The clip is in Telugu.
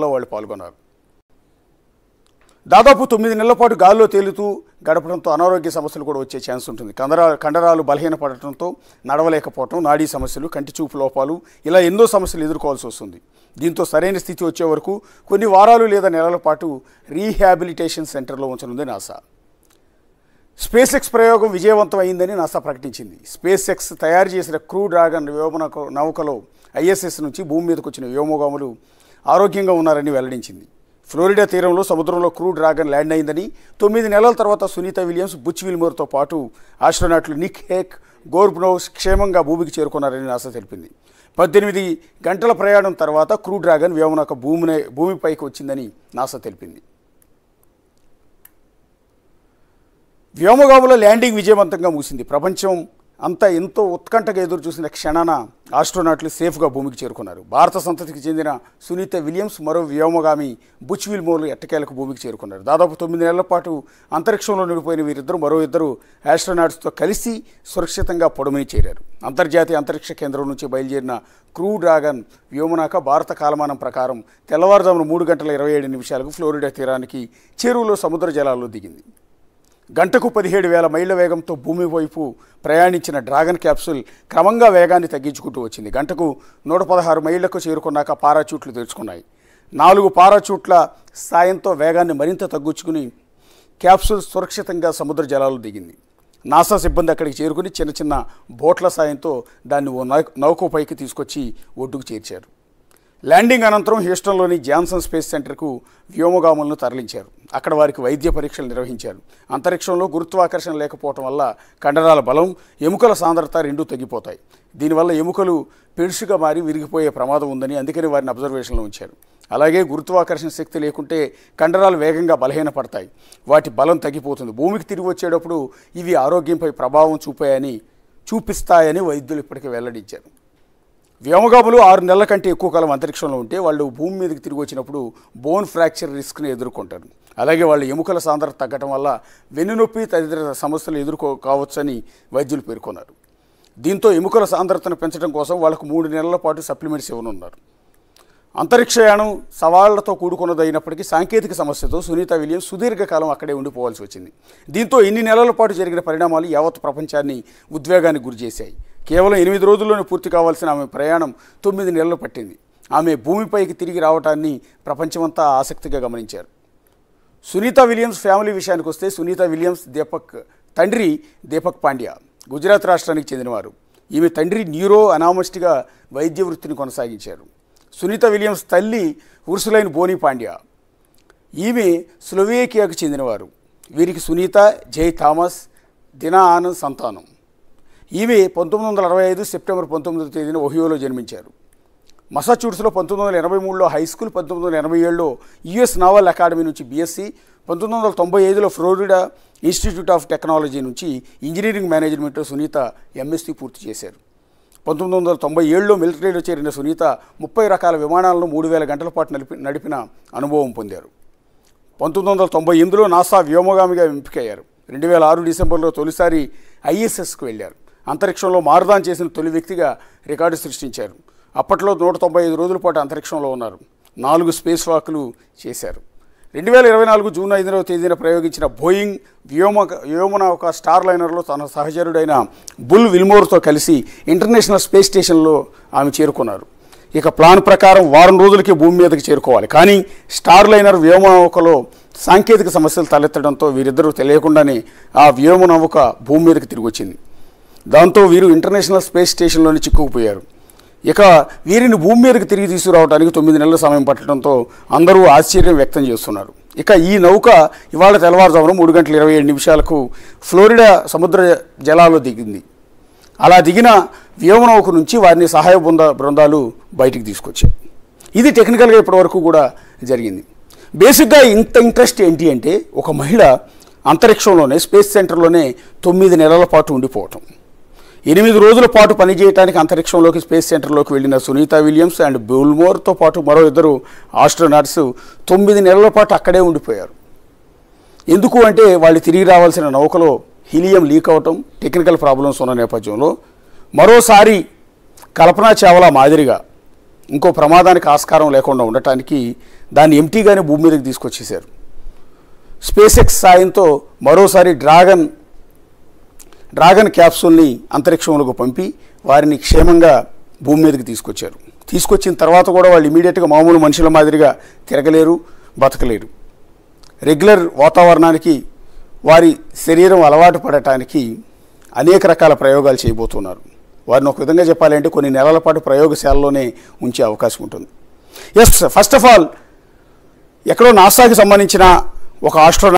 వాళ్ళు పాల్గొన్నారు. దాదాపు 9 నెలల పాటు గాల్లో తేలుతూ గడపడంతో అనారోగ్య సమస్యలు కూడా వచ్చే ఛాన్స్ ఉంటుంది. కండరాలు బలహీనపడటంతో నడవలేకపోవటం, నాడీ సమస్యలు, కంటి చూపు లోపాలు, ఇలా ఎన్నో సమస్యలు ఎదుర్కోవాల్సి వస్తుంది. దీంతో సరైన స్థితి వచ్చే వరకు కొన్ని వారాలు లేదా నెలల పాటు రీహాబిలిటేషన్ సెంటర్లో ఉంచనుంది నాసా. స్పేస్ ఎక్స్ ప్రయోగం విజయవంతం అయిందని నాసా ప్రకటించింది. స్పేస్ ఎక్స్ తయారు చేసిన క్రూ డ్రాగన్ వ్యోమ నౌకలో ISS నుంచి భూమి మీదకు వచ్చిన వ్యోమగాములు ఆరోగ్యంగా ఉన్నారని వెల్లడించింది. ఫ్లోరిడా తీరంలో సముద్రంలో క్రూ డ్రాగన్ ల్యాండ్ అయిందని, 9 నెలల తర్వాత సునీత విలియమ్స్, బుచ్ విల్మోర్తో పాటు ఆస్ట్రోనాట్లు నిక్ హేక్, గోర్బ్నోవ్ క్షేమంగా భూమికి చేరుకున్నారని నాసా తెలిపింది. 18 గంటల ప్రయాణం తర్వాత క్రూ డ్రాగన్ వ్యోమనౌక భూమిపైకి వచ్చిందని నాసా తెలిపింది. వ్యోమగాముల ల్యాండింగ్ విజయవంతంగా ముగిసింది. ప్రపంచం అంతా ఎంతో ఉత్కంఠగా ఎదురు చూసిన క్షణాన ఆస్ట్రోనాట్లు సేఫ్గా భూమికి చేరుకున్నారు. భారత సంతతికి చెందిన సునీత విలియమ్స్, మరో వ్యోమగామి బుచ్ విల్మోర్ ఎట్టకేలకు భూమికి చేరుకున్నారు. దాదాపు 9 నెలల పాటు అంతరిక్షంలో నిలిపోయిన వీరిద్దరూ మరో ఇద్దరు ఆస్ట్రోనాట్స్తో కలిసి సురక్షితంగా పొడమిని చేరారు. అంతర్జాతీయ అంతరిక్ష కేంద్రం నుంచి బయలుదేరిన క్రూ డ్రాగన్ వ్యోమనౌక భారత కాలమానం ప్రకారం తెల్లవారుజామున 3:27 ఫ్లోరిడా తీరానికి చేరువలో సముద్ర జలాల్లో దిగింది. గంటకు 17,000 మైళ్ళ వేగంతో భూమి వైపు ప్రయాణించిన డ్రాగన్ క్యాప్సూల్ క్రమంగా వేగాన్ని తగ్గించుకుంటూ వచ్చింది. గంటకు 116 మైళ్లకు చేరుకున్నాక పారాచూట్లు తెరుచుకున్నాయి. 4 పారాచూట్ల సాయంతో వేగాన్ని మరింత తగ్గించుకుని క్యాప్సూల్ సురక్షితంగా సముద్ర జలాలు దిగింది. నాసా సిబ్బంది అక్కడికి చేరుకుని చిన్న చిన్న బోట్ల సాయంతో దాన్ని ఓ నౌకపైకి తీసుకొచ్చి ఒడ్డుకు చేర్చారు. ల్యాండింగ్ అనంతరం హ్యూస్టన్లోని జాన్సన్ స్పేస్ సెంటర్కు వ్యోమగాములను తరలించారు. అక్కడ వారికి వైద్య పరీక్షలు నిర్వహించారు. అంతరిక్షంలో గురుత్వాకర్షణ లేకపోవటం వల్ల కండరాల బలం, ఎముకల సాంద్రత రెండూ తగ్గిపోతాయి. దీనివల్ల ఎముకలు పెడుసుగా మారి విరిగిపోయే ప్రమాదం ఉందని అందుకని వారిని అబ్జర్వేషన్లో ఉంచారు. అలాగే గురుత్వాకర్షణ శక్తి లేకుంటే కండరాలు వేగంగా బలహీనపడతాయి, వాటి బలం తగ్గిపోతుంది. భూమికి తిరిగి వచ్చేటప్పుడు ఇవి ఆరోగ్యంపై ప్రభావం చూపిస్తాయని వైద్యులు ఇప్పటికే వెల్లడించారు. వ్యోమగాములు 6 నెలల కంటే ఎక్కువ కాలం అంతరిక్షంలో ఉంటే వాళ్ళు భూమి మీదకి తిరిగి వచ్చినప్పుడు బోన్ ఫ్రాక్చర్ రిస్క్ని ఎదుర్కొంటారు. అలాగే వాళ్ళ ఎముకల సాంద్రత తగ్గడం వల్ల వెన్నునొప్పి తదితర సమస్యలు కావచ్చని వైద్యులు పేర్కొన్నారు. దీంతో ఎముకల సాంద్రతను పెంచడం కోసం వాళ్ళకు 3 నెలల పాటు సప్లిమెంట్స్ ఇవ్వనున్నారు. అంతరిక్షయానం సవాళ్లతో కూడుకున్నదైనప్పటికీ సాంకేతిక సమస్యతో సునీత విలియమ్స్ సుదీర్ఘకాలం అక్కడే ఉండిపోవాల్సి వచ్చింది. దీంతో ఇన్ని నెలల పాటు జరిగిన పరిణామాలు యావత్ ప్రపంచాన్ని ఉద్వేగానికి గురిచేశాయి. కేవలం 8 రోజుల్లోనే పూర్తి కావాల్సిన ఆమె ప్రయాణం 9 నెలలు పట్టింది. ఆమె భూమిపైకి తిరిగి రావటాన్ని ప్రపంచమంతా ఆసక్తిగా గమనించారు. సునీత విలియమ్స్ ఫ్యామిలీ విషయానికి వస్తే, సునీత విలియమ్స్ తండ్రి దీపక్ పాండ్యా గుజరాత్ రాష్ట్రానికి చెందినవారు. ఈమె తండ్రి న్యూరో అనామస్టిగా వైద్య వృత్తిని కొనసాగించారు. సునీత విలియమ్స్ తల్లి ఉర్సులైన్ బోనీ పాండ్యా, ఈమె స్లోవేకియాకు చెందినవారు. వీరికి సునీత, జై థామస్, దినా ఆనంద్ సంతానం. ఈమె 1965 సెప్టెంబర్ 19వ తేదీన ఒహియోలో జన్మించారు. మసాచ్యూట్స్లో 1983లో హై స్కూల్, 1987లో US నావల్ అకాడమీ నుంచి BSc, 1995లో ఫ్లోరిడా ఇన్స్టిట్యూట్ ఆఫ్ టెక్నాలజీ నుంచి ఇంజనీరింగ్ మేనేజ్మెంట్లో సునీత MSc పూర్తి చేశారు. 1997లో మిలిటరీలో చేరిన సునీత 30 రకాల విమానాలను 3000 గంటల పాటు నడిపిన అనుభవం పొందారు. 1998లో నాసా వ్యోమగామిగా ఎంపికయ్యారు. 2006 డిసెంబర్లో తొలిసారి ISSకు వెళ్ళారు. అంతరిక్షంలో మారుదాన్ చేసిన తొలి వ్యక్తిగా రికార్డు సృష్టించారు. అప్పట్లో 195 రోజుల పాటు అంతరిక్షంలో ఉన్నారు. 4 స్పేస్ వాక్లు చేశారు. 2024 జూన్ 5వ తేదీన ప్రయోగించిన బోయింగ్ వ్యోమనౌక స్టార్ లైనర్లో తన సహచరుడైన బుల్ విల్మోర్తో కలిసి ఇంటర్నేషనల్ స్పేస్ స్టేషన్లో ఆమె చేరుకున్నారు. ఇక ప్లాన్ ప్రకారం వారం రోజులకి భూమి మీదకి చేరుకోవాలి. కానీ స్టార్ లైనర్ వ్యోమనౌకలో సాంకేతిక సమస్యలు తలెత్తడంతో వీరిద్దరూ తెలియకుండానే ఆ వ్యోమనౌక భూమి మీదకి తిరిగి వచ్చింది. దాంతో వీరు ఇంటర్నేషనల్ స్పేస్ స్టేషన్లోని చిక్కుకుపోయారు. ఇక వీరిని భూమి మీదకి తిరిగి తీసుకురావడానికి 9 నెలల సమయం పట్టడంతో అందరూ ఆశ్చర్యం వ్యక్తం చేస్తున్నారు. ఇక ఈ నౌక ఇవాళ తెల్లవారుజామున 3:27 ఫ్లోరిడా సముద్ర జలాల్లో దిగింది. అలా దిగిన వ్యోమనౌక నుంచి వారిని సహాయ బృందాలు బయటికి తీసుకొచ్చాయి. ఇది టెక్నికల్గా ఇప్పటివరకు కూడా జరిగింది. బేసిక్గా ఇంత ఇంట్రెస్ట్ ఏంటి అంటే, ఒక మహిళ అంతరిక్షంలోనే స్పేస్ సెంటర్లోనే 9 నెలల పాటు ఉండిపోవటం. 8 రోజుల పాటు పనిచేయడానికి అంతరిక్షంలోకి స్పేస్ సెంటర్లోకి వెళ్ళిన సునీత విలియమ్స్ అండ్ బుల్మోర్తో పాటు మరో 2 ఆస్ట్రోనాట్స్ 9 నెలల పాటు అక్కడే ఉండిపోయారు. ఎందుకు అంటే వాళ్ళు తిరిగి రావాల్సిన నౌకలో హీలియం లీక్ అవటం, టెక్నికల్ ప్రాబ్లమ్స్ ఉన్న నేపథ్యంలో మరోసారి కల్పనా చావ్లా మాదిరిగా ఇంకో ప్రమాదానికి ఆస్కారం లేకుండా ఉండటానికి దాన్ని ఎంటీగానే భూమి మీదకి తీసుకొచ్చేశారు. స్పేస్ ఎక్స్ సాయంతో మరోసారి డ్రాగన్ క్యాప్సూల్ని అంతరిక్షంలోకి పంపి వారిని క్షేమంగా భూమి మీదకి తీసుకొచ్చారు. తీసుకొచ్చిన తర్వాత కూడా వాళ్ళు ఇమీడియట్గా మామూలు మనుషుల మాదిరిగా తిరగలేరు, బతకలేరు. రెగ్యులర్ వాతావరణానికి వారి శరీరం అలవాటు పడటానికి అనేక రకాల ప్రయోగాలు చేయబోతున్నారు. వారిని ఒక విధంగా చెప్పాలంటే కొన్ని నెలల పాటు ప్రయోగశాలలోనే ఉంచే అవకాశం ఉంటుంది. ఫస్ట్ ఆఫ్ ఆల్ ఎక్కడో నాసాకి సంబంధించిన ఒక ఆస్ట్రోనాట్